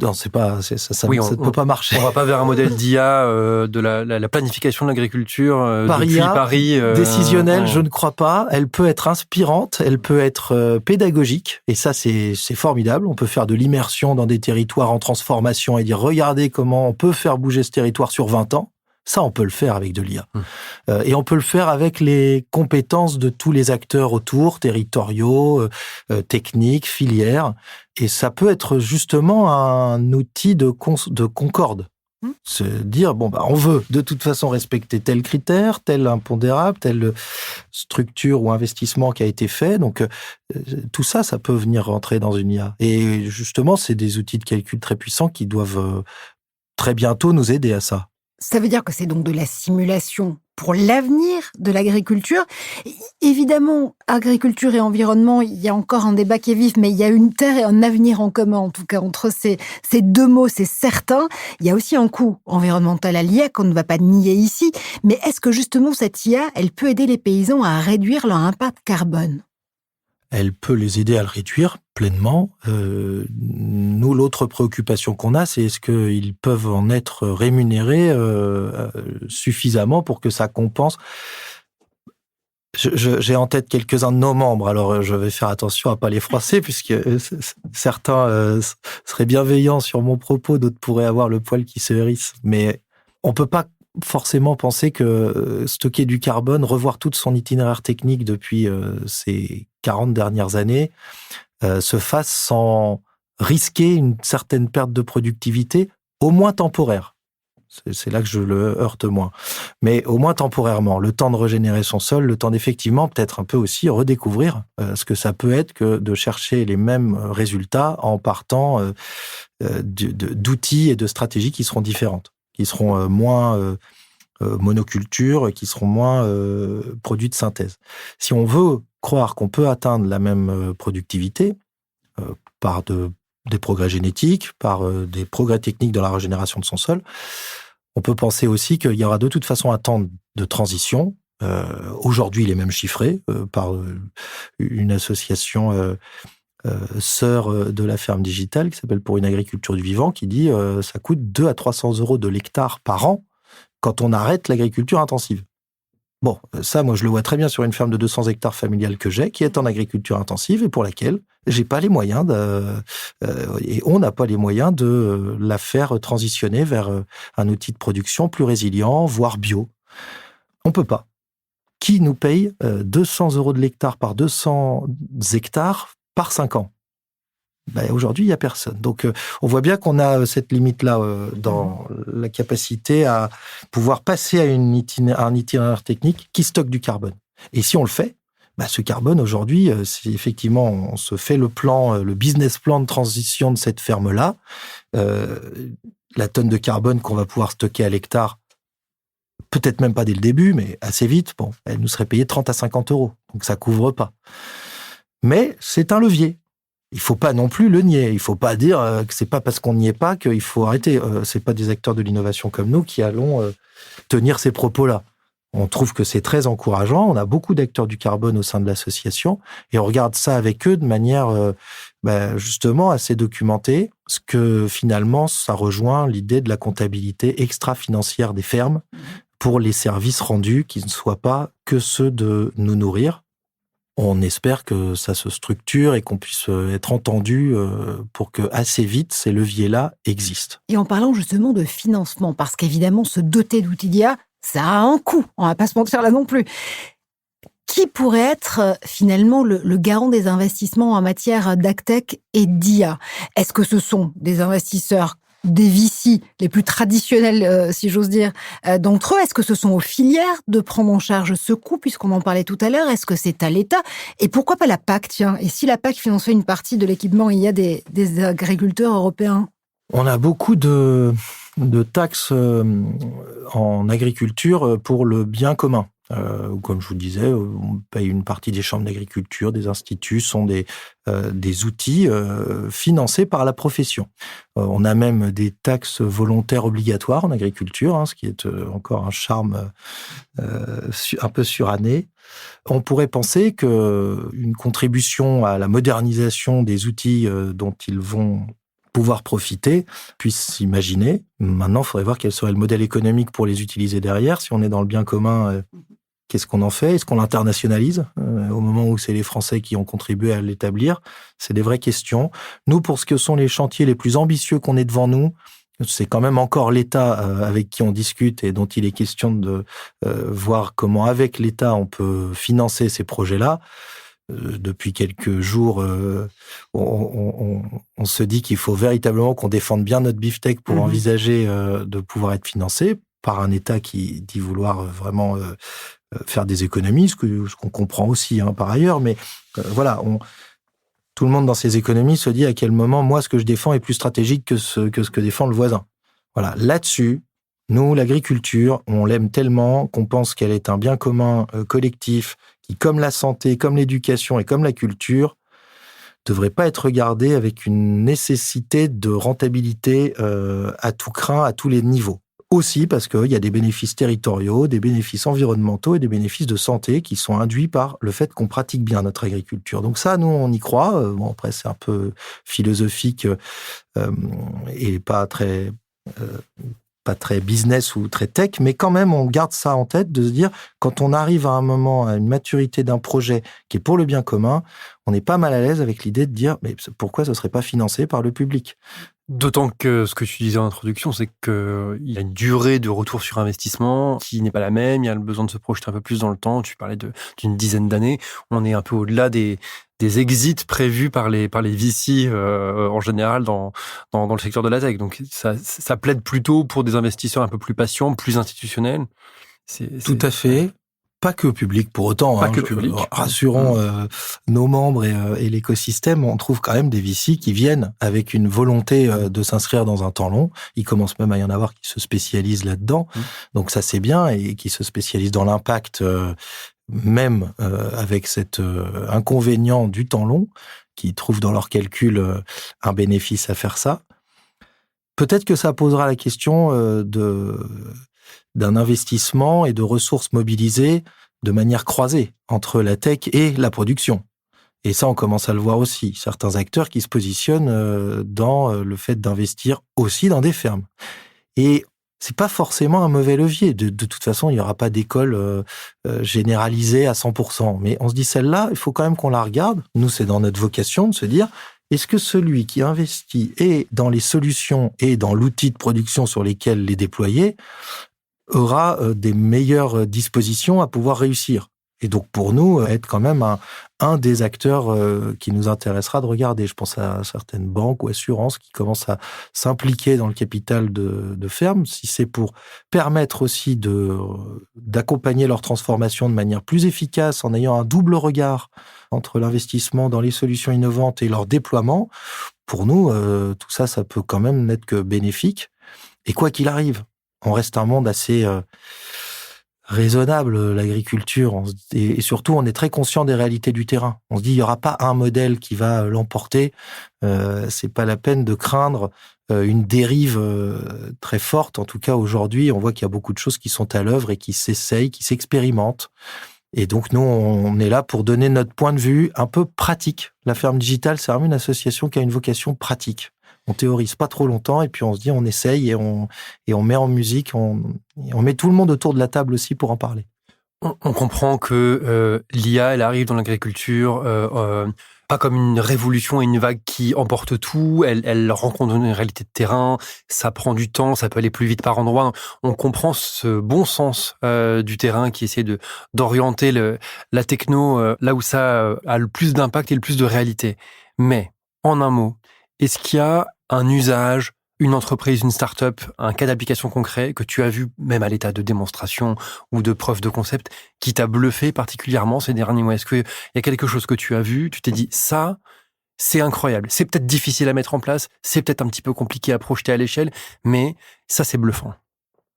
non, ça ne peut pas marcher. On va pas vers un modèle d'IA de la planification de l'agriculture depuis IA, Paris. Décisionnelle, je ne crois pas. Elle peut être inspirante, elle peut être pédagogique, et ça c'est formidable. On peut faire de l'immersion dans des territoires en transformation et dire regardez comment on peut faire bouger ce territoire sur 20 ans. Ça, on peut le faire avec de l'IA. Et on peut le faire avec les compétences de tous les acteurs autour, territoriaux, techniques, filières. Et ça peut être justement un outil de concorde. Se dire, on veut de toute façon respecter tel critère, tel impondérable, telle structure ou investissement qui a été fait. Donc, tout ça, ça peut venir rentrer dans une IA. Et justement, c'est des outils de calcul très puissants qui doivent très bientôt nous aider à ça. Ça veut dire que c'est donc de la simulation pour l'avenir de l'agriculture. Évidemment, agriculture et environnement, il y a encore un débat qui est vif, mais il y a une terre et un avenir en commun, en tout cas, entre ces deux mots, c'est certain. Il y a aussi un coût environnemental à l'IA qu'on ne va pas nier ici. Mais est-ce que justement cette IA, elle peut aider les paysans à réduire leur impact carbone ? Elle peut les aider à le réduire pleinement. Nous, l'autre préoccupation qu'on a, c'est est-ce qu'ils peuvent en être rémunérés suffisamment pour que ça compense. J'ai en tête quelques-uns de nos membres, alors je vais faire attention à pas les froisser, puisque certains seraient bienveillants sur mon propos, d'autres pourraient avoir le poil qui se hérisse. Mais on peut pas forcément penser que stocker du carbone, revoir tout son itinéraire technique depuis ces 40 dernières années, se fasse sans risquer une certaine perte de productivité, au moins temporaire. C'est là que je le heurte moins. Mais au moins temporairement, le temps de régénérer son sol, le temps d'effectivement peut-être un peu aussi redécouvrir ce que ça peut être que de chercher les mêmes résultats en partant d'outils et de stratégies qui seront différentes, qui seront moins monoculture, qui seront moins produits de synthèse. Si on veut croire qu'on peut atteindre la même productivité par des progrès génétiques, par des progrès techniques dans la régénération de son sol, on peut penser aussi qu'il y aura de toute façon un temps de transition. Aujourd'hui, il est même chiffré par une association sœur de la ferme digitale qui s'appelle Pour une agriculture du vivant, qui dit ça coûte 200 à 300 € de l'hectare par an quand on arrête l'agriculture intensive. Bon, ça, moi, je le vois très bien sur une ferme de 200 hectares familiale que j'ai, qui est en agriculture intensive et pour laquelle j'ai pas les moyens et on n'a pas les moyens de la faire transitionner vers un outil de production plus résilient, voire bio. On peut pas. Qui nous paye 200 € de l'hectare par 200 hectares par 5 ans? Aujourd'hui, il n'y a personne. Donc, on voit bien qu'on a cette limite-là dans la capacité à pouvoir passer à un itinéraire technique qui stocke du carbone. Et si on le fait, ce carbone, aujourd'hui, si effectivement on se fait le business plan de transition de cette ferme-là, la tonne de carbone qu'on va pouvoir stocker à l'hectare, peut-être même pas dès le début, mais assez vite, elle nous serait payée 30 à 50 €. Donc, ça couvre pas. Mais c'est un levier. Il faut pas non plus le nier. Il faut pas dire que c'est pas parce qu'on n'y est pas qu'il faut arrêter. C'est pas des acteurs de l'innovation comme nous qui allons tenir ces propos-là. On trouve que c'est très encourageant. On a beaucoup d'acteurs du carbone au sein de l'association et on regarde ça avec eux de manière justement assez documentée. Parce que finalement, ça rejoint l'idée de la comptabilité extra-financière des fermes pour les services rendus qui ne soient pas que ceux de nous nourrir. On espère que ça se structure et qu'on puisse être entendu pour que assez vite ces leviers-là existent. Et en parlant justement de financement, parce qu'évidemment se doter d'outils d'IA, ça a un coût, on va pas se mentir là non plus. Qui pourrait être finalement le garant des investissements en matière d'agtech et d'IA? Est-ce que ce sont des investisseurs, des VC les plus traditionnels, si j'ose dire, d'entre eux? Est-ce que ce sont aux filières de prendre en charge ce coût, puisqu'on en parlait tout à l'heure? Est-ce que c'est à l'État? Et pourquoi pas la PAC, tiens? Et si la PAC finançait une partie de l'équipement IA des agriculteurs européens? On a beaucoup de taxes en agriculture pour le bien commun. Comme je vous disais, on paye une partie des chambres d'agriculture, des instituts, sont des outils financés par la profession. On a même des taxes volontaires obligatoires en agriculture, ce qui est encore un charme un peu suranné. On pourrait penser qu'une contribution à la modernisation des outils dont ils vont pouvoir profiter, puisse s'imaginer. Maintenant, il faudrait voir quel serait le modèle économique pour les utiliser derrière. Si on est dans le bien commun, qu'est-ce qu'on en fait? Est-ce qu'on l'internationalise au moment où c'est les Français qui ont contribué à l'établir? C'est des vraies questions. Nous, pour ce que sont les chantiers les plus ambitieux qu'on ait devant nous, c'est quand même encore l'État avec qui on discute et dont il est question de voir comment, avec l'État, on peut financer ces projets-là. Depuis quelques jours, on se dit qu'il faut véritablement qu'on défende bien notre beefsteak pour envisager de pouvoir être financé par un État qui dit vouloir vraiment faire des économies, ce qu'on comprend aussi par ailleurs. Mais voilà, tout le monde dans ces économies se dit à quel moment, moi, ce que je défends est plus stratégique que ce que défend le voisin. Voilà, là-dessus, nous, l'agriculture, on l'aime tellement qu'on pense qu'elle est un bien commun collectif qui, comme la santé, comme l'éducation et comme la culture, devrait pas être regardée avec une nécessité de rentabilité à tout crin, à tous les niveaux. Aussi parce qu'il y a des bénéfices territoriaux, des bénéfices environnementaux et des bénéfices de santé qui sont induits par le fait qu'on pratique bien notre agriculture. Donc ça, nous, on y croit. Bon, après, c'est un peu philosophique et pas très business ou très tech, mais quand même, on garde ça en tête de se dire, quand on arrive à un moment, à une maturité d'un projet qui est pour le bien commun, on n'est pas mal à l'aise avec l'idée de dire, mais pourquoi ce ne serait pas financé par le public ? D'autant que ce que tu disais en introduction, c'est qu'il y a une durée de retour sur investissement qui n'est pas la même. Il y a le besoin de se projeter un peu plus dans le temps. Tu parlais d'une dizaine d'années. On est un peu au-delà des exits prévus par les VC en général dans le secteur de la tech. Donc ça plaide plutôt pour des investisseurs un peu plus patients, plus institutionnels. Tout à fait. Pas que public pour autant. Pas que public. Rassurons nos membres et l'écosystème. On trouve quand même des VC qui viennent avec une volonté de s'inscrire dans un temps long. Il commence même à y en avoir qui se spécialisent là-dedans. Donc ça, c'est bien, et qui se spécialisent dans l'impact, même avec cet inconvénient du temps long, qui trouvent dans leur calcul un bénéfice à faire ça. Peut-être que ça posera la question d'un investissement et de ressources mobilisées de manière croisée entre la tech et la production. Et ça, on commence à le voir aussi. Certains acteurs qui se positionnent dans le fait d'investir aussi dans des fermes. Et c'est pas forcément un mauvais levier. De toute façon, il n'y aura pas d'école généralisée à 100%. Mais on se dit, celle-là, il faut quand même qu'on la regarde. Nous, c'est dans notre vocation de se dire, est-ce que celui qui investit est dans les solutions et dans l'outil de production sur lesquels les déployer aura des meilleures dispositions à pouvoir réussir. Et donc, pour nous, être quand même un des acteurs qui nous intéressera de regarder. Je pense à certaines banques ou assurances qui commencent à s'impliquer dans le capital de ferme, si c'est pour permettre aussi d'accompagner leur transformation de manière plus efficace en ayant un double regard entre l'investissement dans les solutions innovantes et leur déploiement. Pour nous, tout ça, ça peut quand même n'être que bénéfique. Et quoi qu'il arrive, on reste un monde assez raisonnable, l'agriculture. Et surtout, on est très conscient des réalités du terrain. On se dit, il n'y aura pas un modèle qui va l'emporter. C'est pas la peine de craindre une dérive très forte. En tout cas, aujourd'hui, on voit qu'il y a beaucoup de choses qui sont à l'œuvre et qui s'essayent, qui s'expérimentent. Et donc, nous, on est là pour donner notre point de vue un peu pratique. La Ferme Digitale, c'est vraiment une association qui a une vocation pratique. On théorise pas trop longtemps et puis on se dit, on essaye et on met en musique, on met tout le monde autour de la table aussi pour en parler. On comprend que l'IA, elle arrive dans l'agriculture pas comme une révolution et une vague qui emporte tout. Elle rencontre une réalité de terrain, ça prend du temps, ça peut aller plus vite par endroits. On comprend ce bon sens du terrain qui essaie d'orienter la techno là où ça a le plus d'impact et le plus de réalité. Mais, en un mot, est-ce qu'il y a un usage, une entreprise, une start-up, un cas d'application concret que tu as vu, même à l'état de démonstration ou de preuve de concept, qui t'a bluffé particulièrement ces derniers mois? Est-ce qu'il y a quelque chose que tu as vu, tu t'es dit, ça, c'est incroyable. C'est peut-être difficile à mettre en place, c'est peut-être un petit peu compliqué à projeter à l'échelle, mais ça, c'est bluffant.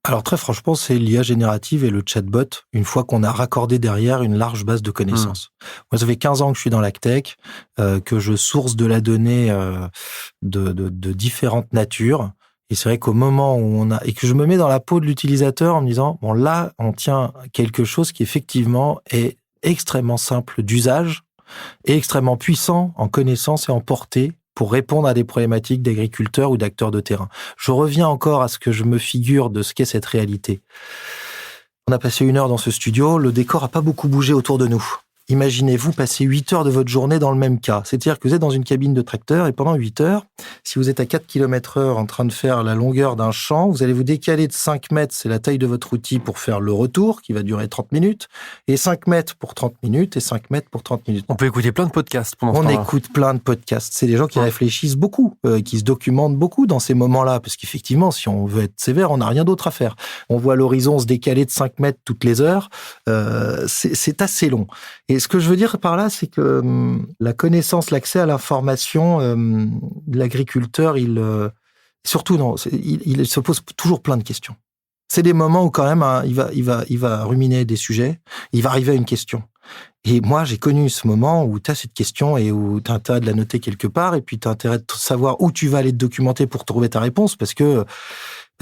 Alors très franchement, c'est l'IA générative et le chatbot, une fois qu'on a raccordé derrière une large base de connaissances. Moi, ça fait 15 ans que je suis dans l'agtech, que je source de la donnée de différentes natures. Et c'est vrai qu'au moment où et que je me mets dans la peau de l'utilisateur en me disant, bon là, on tient quelque chose qui effectivement est extrêmement simple d'usage et extrêmement puissant en connaissance et en portée, pour répondre à des problématiques d'agriculteurs ou d'acteurs de terrain. Je reviens encore à ce que je me figure de ce qu'est cette réalité. On a passé 1 heure dans ce studio, le décor n'a pas beaucoup bougé autour de nous. Imaginez-vous passer 8 heures de votre journée dans le même cas. C'est-à-dire que vous êtes dans une cabine de tracteur et pendant 8 heures, si vous êtes à 4 km/h en train de faire la longueur d'un champ, vous allez vous décaler de 5 mètres, c'est la taille de votre outil pour faire le retour qui va durer 30 minutes, et 5 mètres pour 30 minutes et 5 mètres pour 30 minutes. On peut écouter plein de podcasts pendant ce On temps-là. écoute plein de podcasts. C'est des gens qui réfléchissent beaucoup, qui se documentent beaucoup dans ces moments-là, parce qu'effectivement, si on veut être sévère, on n'a rien d'autre à faire. On voit l'horizon se décaler de 5 mètres toutes les heures. C'est assez long. Et ce que je veux dire par là, c'est que la connaissance, l'accès à l'information, l'agriculteur, il se pose toujours plein de questions. C'est des moments où quand même, il va ruminer des sujets, il va arriver à une question. Et moi, j'ai connu ce moment où tu as cette question et où tu as intérêt de la noter quelque part, et puis tu as intérêt de savoir où tu vas aller te documenter pour trouver ta réponse, parce que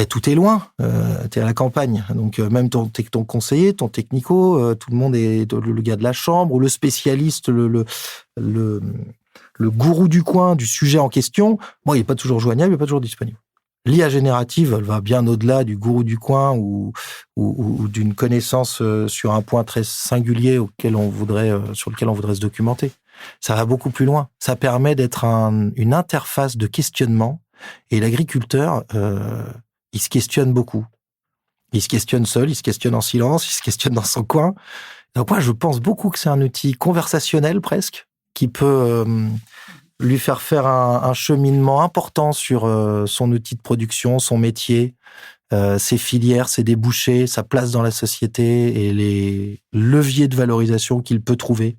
tout est loin, tu es à la campagne. Donc même ton conseiller, ton technico, tout le monde est le gars de la chambre ou le spécialiste, le gourou du coin du sujet en question. Bon, il n'est pas toujours joignable, il n'est pas toujours disponible. L'IA générative, elle va bien au-delà du gourou du coin ou d'une connaissance sur un point très singulier sur lequel on voudrait se documenter. Ça va beaucoup plus loin. Ça permet d'être une interface de questionnement. Et l'agriculteur, il se questionne beaucoup. Il se questionne seul, il se questionne en silence, il se questionne dans son coin. Donc moi, je pense beaucoup que c'est un outil conversationnel presque, qui peut lui faire un cheminement important sur son outil de production, son métier, ses filières, ses débouchés, sa place dans la société et les leviers de valorisation qu'il peut trouver.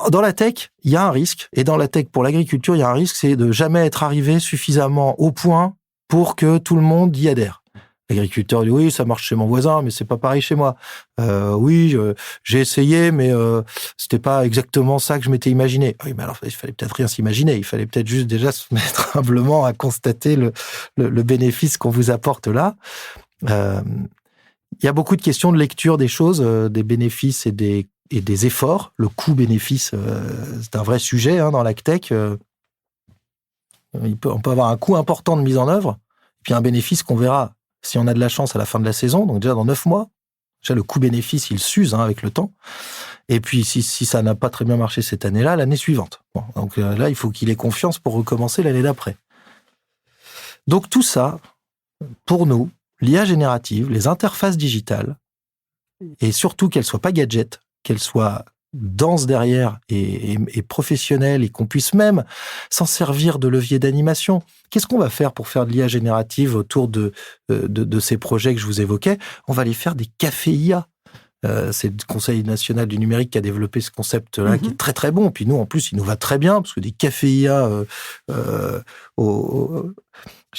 Dans la tech, il y a un risque, et dans la tech pour l'agriculture, il y a un risque, c'est de jamais être arrivé suffisamment au point pour que tout le monde y adhère. L'agriculteur dit oui, ça marche chez mon voisin, mais c'est pas pareil chez moi. Oui, j'ai essayé, mais c'était pas exactement ça que je m'étais imaginé. Oui, mais alors il fallait peut-être rien s'imaginer. Il fallait peut-être juste déjà se mettre humblement à constater le bénéfice qu'on vous apporte là. Il y a beaucoup de questions de lecture des choses, des bénéfices et des efforts. Le coût-bénéfice, c'est un vrai sujet dans l'agtech. On peut avoir un coût important de mise en œuvre, puis un bénéfice qu'on verra si on a de la chance à la fin de la saison, donc déjà dans 9 mois. Déjà, le coût-bénéfice, il s'use avec le temps. Et puis, si ça n'a pas très bien marché cette année-là, l'année suivante. Bon, donc là, il faut qu'il ait confiance pour recommencer l'année d'après. Donc tout ça, pour nous, l'IA générative, les interfaces digitales, et surtout qu'elles ne soient pas gadgets, qu'elles soient denses derrière et professionnelles, et qu'on puisse même s'en servir de levier d'animation. Qu'est-ce qu'on va faire pour faire de l'IA générative autour de ces projets que je vous évoquais? On va aller faire des cafés IA. C'est le Conseil national du numérique qui a développé ce concept-là, qui est très très bon. Puis nous, en plus, il nous va très bien, parce que des cafés IA je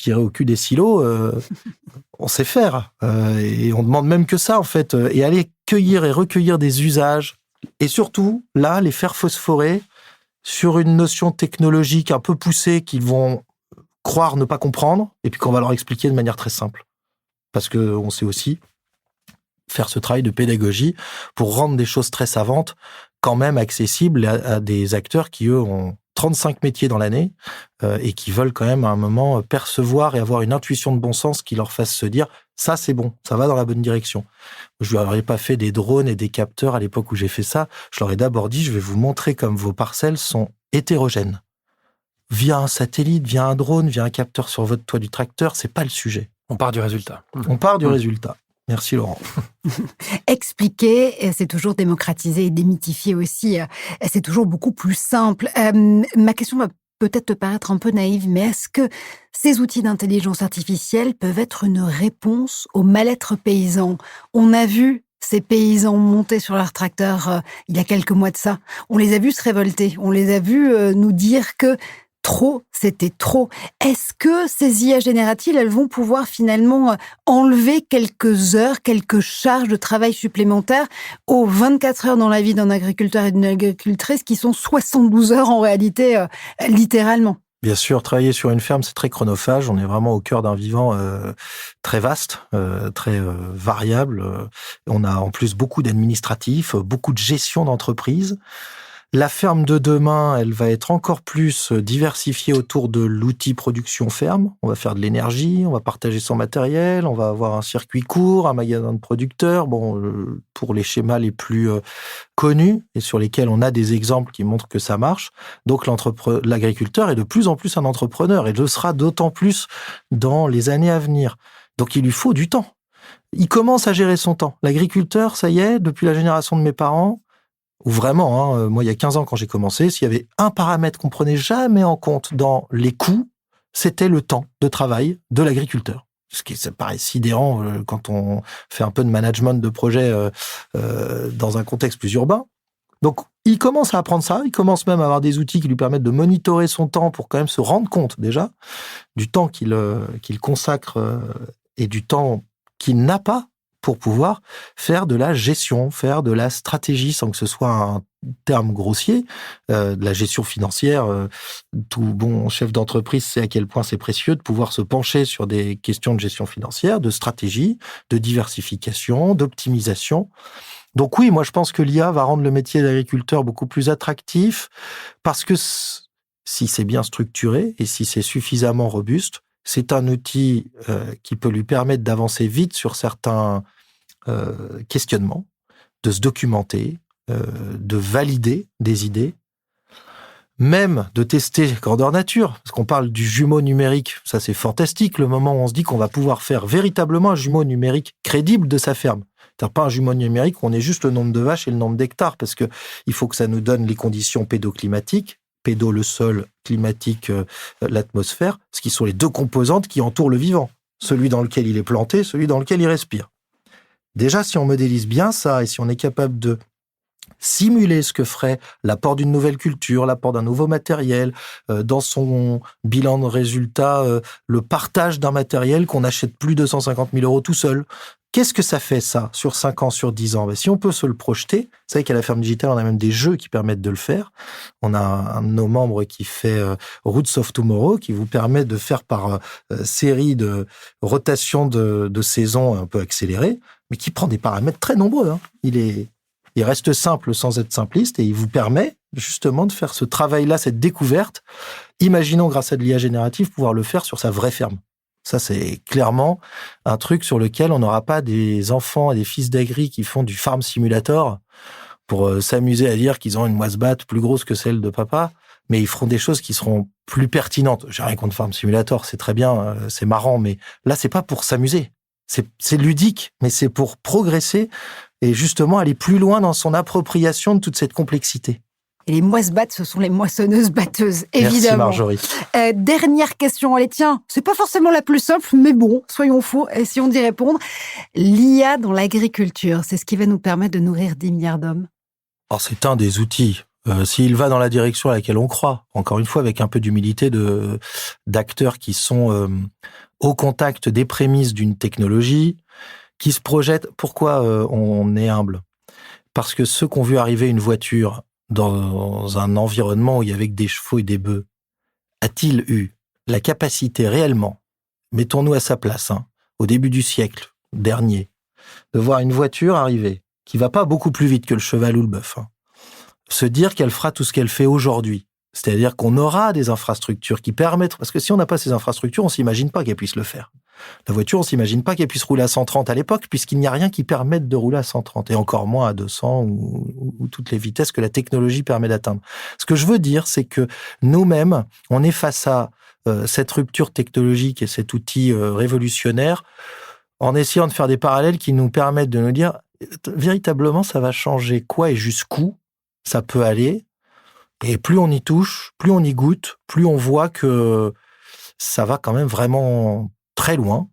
dirais au cul des silos, on sait faire. Et on demande même que ça, en fait. Et aller cueillir et recueillir des usages, et surtout, là, les faire phosphorer sur une notion technologique un peu poussée qu'ils vont croire ne pas comprendre, et puis qu'on va leur expliquer de manière très simple. Parce qu'on sait aussi faire ce travail de pédagogie pour rendre des choses très savantes quand même accessibles à des acteurs qui, eux, ont 35 métiers dans l'année et qui veulent quand même à un moment percevoir et avoir une intuition de bon sens qui leur fasse se dire « ça, c'est bon, ça va dans la bonne direction ». Je ne leur ai pas fait des drones et des capteurs à l'époque où j'ai fait ça. Je leur ai d'abord dit « je vais vous montrer comme vos parcelles sont hétérogènes. Via un satellite, via un drone, via un capteur sur votre toit du tracteur, c'est pas le sujet. » On part du résultat. On part du résultat. Merci Laurent. Expliquer, c'est toujours démocratiser et démythifier aussi. C'est toujours beaucoup plus simple. Ma question va peut-être te paraître un peu naïve, mais est-ce que ces outils d'intelligence artificielle peuvent être une réponse au mal-être paysan? On a vu ces paysans monter sur leur tracteur il y a quelques mois de ça. On les a vus se révolter. On les a vus nous dire que trop, c'était trop. Est-ce que ces IA génératives, elles vont pouvoir finalement enlever quelques heures, quelques charges de travail supplémentaires aux 24 heures dans la vie d'un agriculteur et d'une agricultrice qui sont 72 heures en réalité, littéralement? Bien sûr, travailler sur une ferme, c'est très chronophage. On est vraiment au cœur d'un vivant très vaste, très variable. On a en plus beaucoup d'administratifs, beaucoup de gestion d'entreprise. La ferme de demain, elle va être encore plus diversifiée autour de l'outil production ferme. On va faire de l'énergie, on va partager son matériel, on va avoir un circuit court, un magasin de producteurs. Pour les schémas les plus connus et sur lesquels on a des exemples qui montrent que ça marche. Donc l'agriculteur est de plus en plus un entrepreneur et le sera d'autant plus dans les années à venir. Donc il lui faut du temps. Il commence à gérer son temps. L'agriculteur, ça y est, depuis la génération de mes parents, ou vraiment, moi il y a 15 ans quand j'ai commencé, s'il y avait un paramètre qu'on prenait jamais en compte dans les coûts, c'était le temps de travail de l'agriculteur. Ça paraît sidérant quand on fait un peu de management de projet dans un contexte plus urbain. Donc, il commence à apprendre ça, il commence même à avoir des outils qui lui permettent de monitorer son temps pour quand même se rendre compte déjà du temps qu'il consacre et du temps qu'il n'a pas pour pouvoir faire de la gestion, faire de la stratégie sans que ce soit un terme grossier, de la gestion financière. Tout bon chef d'entreprise sait à quel point c'est précieux de pouvoir se pencher sur des questions de gestion financière, de stratégie, de diversification, d'optimisation. Donc oui, moi je pense que l'IA va rendre le métier d'agriculteur beaucoup plus attractif parce que si c'est bien structuré et si c'est suffisamment robuste, c'est un outil qui peut lui permettre d'avancer vite sur certains questionnements, de se documenter, de valider des idées, même de tester grandeur nature, parce qu'on parle du jumeau numérique, ça c'est fantastique, le moment où on se dit qu'on va pouvoir faire véritablement un jumeau numérique crédible de sa ferme. C'est-à-dire pas un jumeau numérique où on est juste le nombre de vaches et le nombre d'hectares, parce que il faut que ça nous donne les conditions pédoclimatiques, pédo le sol, climatique l'atmosphère, ce qui sont les deux composantes qui entourent le vivant, celui dans lequel il est planté, celui dans lequel il respire. Déjà, si on modélise bien ça et si on est capable de simuler ce que ferait l'apport d'une nouvelle culture, l'apport d'un nouveau matériel, dans son bilan de résultat, le partage d'un matériel qu'on n'achète plus 250 000 € tout seul. Qu'est-ce que ça fait, ça, sur 5 ans, sur 10 ans? Si on peut se le projeter, vous savez qu'à la ferme digitale, on a même des jeux qui permettent de le faire. On a un de nos membres qui fait Roots of Tomorrow, qui vous permet de faire par série de rotation de saisons un peu accélérées, mais qui prend des paramètres très nombreux. Il reste simple sans être simpliste et il vous permet justement de faire ce travail-là, cette découverte. Imaginons, grâce à de l'IA générative, pouvoir le faire sur sa vraie ferme. Ça, c'est clairement un truc sur lequel on n'aura pas des enfants et des fils d'agri qui font du farm simulator pour s'amuser à dire qu'ils ont une moisse-batte plus grosse que celle de papa, mais ils feront des choses qui seront plus pertinentes. J'ai rien contre farm simulator, c'est très bien, c'est marrant, mais là, c'est pas pour s'amuser. C'est ludique, mais c'est pour progresser et justement aller plus loin dans son appropriation de toute cette complexité. Et les moisse-battes, ce sont les moissonneuses-batteuses, évidemment. Merci Marjorie. Dernière question, allez tiens, c'est pas forcément la plus simple, mais bon, soyons fous, essayons d'y répondre. L'IA dans l'agriculture, c'est ce qui va nous permettre de nourrir 10 milliards d'hommes? Alors c'est un des outils. S'il va dans la direction à laquelle on croit, encore une fois avec un peu d'humilité d'acteurs qui sont au contact des prémices d'une technologie, qui se projettent. Pourquoi on est humble? Parce que ceux qui ont vu arriver une voiture dans un environnement où il y avait que des chevaux et des bœufs, a-t-il eu la capacité réellement, mettons-nous à sa place, au début du siècle dernier, de voir une voiture arriver qui va pas beaucoup plus vite que le cheval ou le bœuf, se dire qu'elle fera tout ce qu'elle fait aujourd'hui. C'est-à-dire qu'on aura des infrastructures qui permettent, parce que si on n'a pas ces infrastructures, on s'imagine pas qu'elle puisse le faire. La voiture, on s'imagine pas qu'elle puisse rouler à 130 à l'époque, puisqu'il n'y a rien qui permette de rouler à 130, et encore moins à 200 ou toutes les vitesses que la technologie permet d'atteindre. Ce que je veux dire, c'est que nous-mêmes, on est face à cette rupture technologique et cet outil révolutionnaire, en essayant de faire des parallèles qui nous permettent de nous dire, véritablement, ça va changer quoi et jusqu'où ça peut aller. Et plus on y touche, plus on y goûte, plus on voit que ça va quand même vraiment très loin,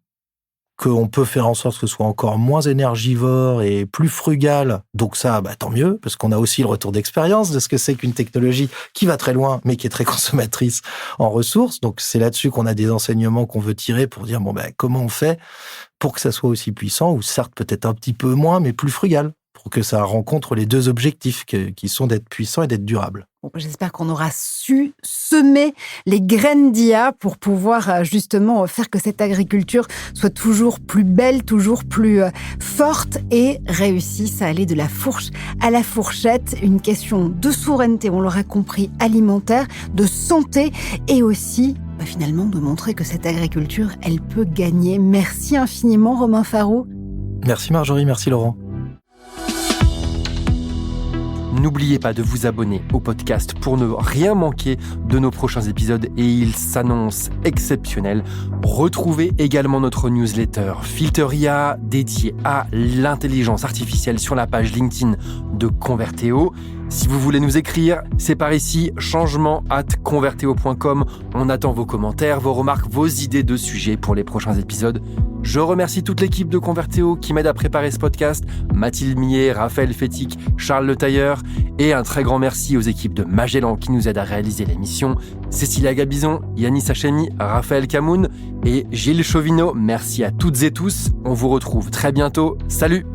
qu'on peut faire en sorte que ce soit encore moins énergivore et plus frugal. Donc ça, tant mieux, parce qu'on a aussi le retour d'expérience de ce que c'est qu'une technologie qui va très loin, mais qui est très consommatrice en ressources. Donc c'est là-dessus qu'on a des enseignements qu'on veut tirer pour dire, comment on fait pour que ça soit aussi puissant, ou certes peut-être un petit peu moins, mais plus frugal, pour que ça rencontre les deux objectifs qui sont d'être puissant et d'être durable. Bon, j'espère qu'on aura su semer les graines d'IA pour pouvoir justement faire que cette agriculture soit toujours plus belle, toujours plus forte et réussisse à aller de la fourche à la fourchette. Une question de souveraineté, on l'aura compris, alimentaire, de santé et aussi finalement de montrer que cette agriculture, elle peut gagner. Merci infiniment Romain Farroux. Merci Marjorie, merci Laurent. N'oubliez pas de vous abonner au podcast pour ne rien manquer de nos prochains épisodes et ils s'annoncent exceptionnels. Retrouvez également notre newsletter Filter IA dédiée à l'intelligence artificielle sur la page LinkedIn de Converteo. Si vous voulez nous écrire, c'est par ici, changement@converteo.com. On attend vos commentaires, vos remarques, vos idées de sujets pour les prochains épisodes. Je remercie toute l'équipe de Converteo qui m'aide à préparer ce podcast, Mathilde Millet, Raphaël Fétic, Charles Le Tailleur, et un très grand merci aux équipes de Magellan qui nous aident à réaliser l'émission, Cécilia Gabizon, Yanis Hachemi, Raphaël Camoun et Gilles Chauvineau. Merci à toutes et tous. On vous retrouve très bientôt. Salut!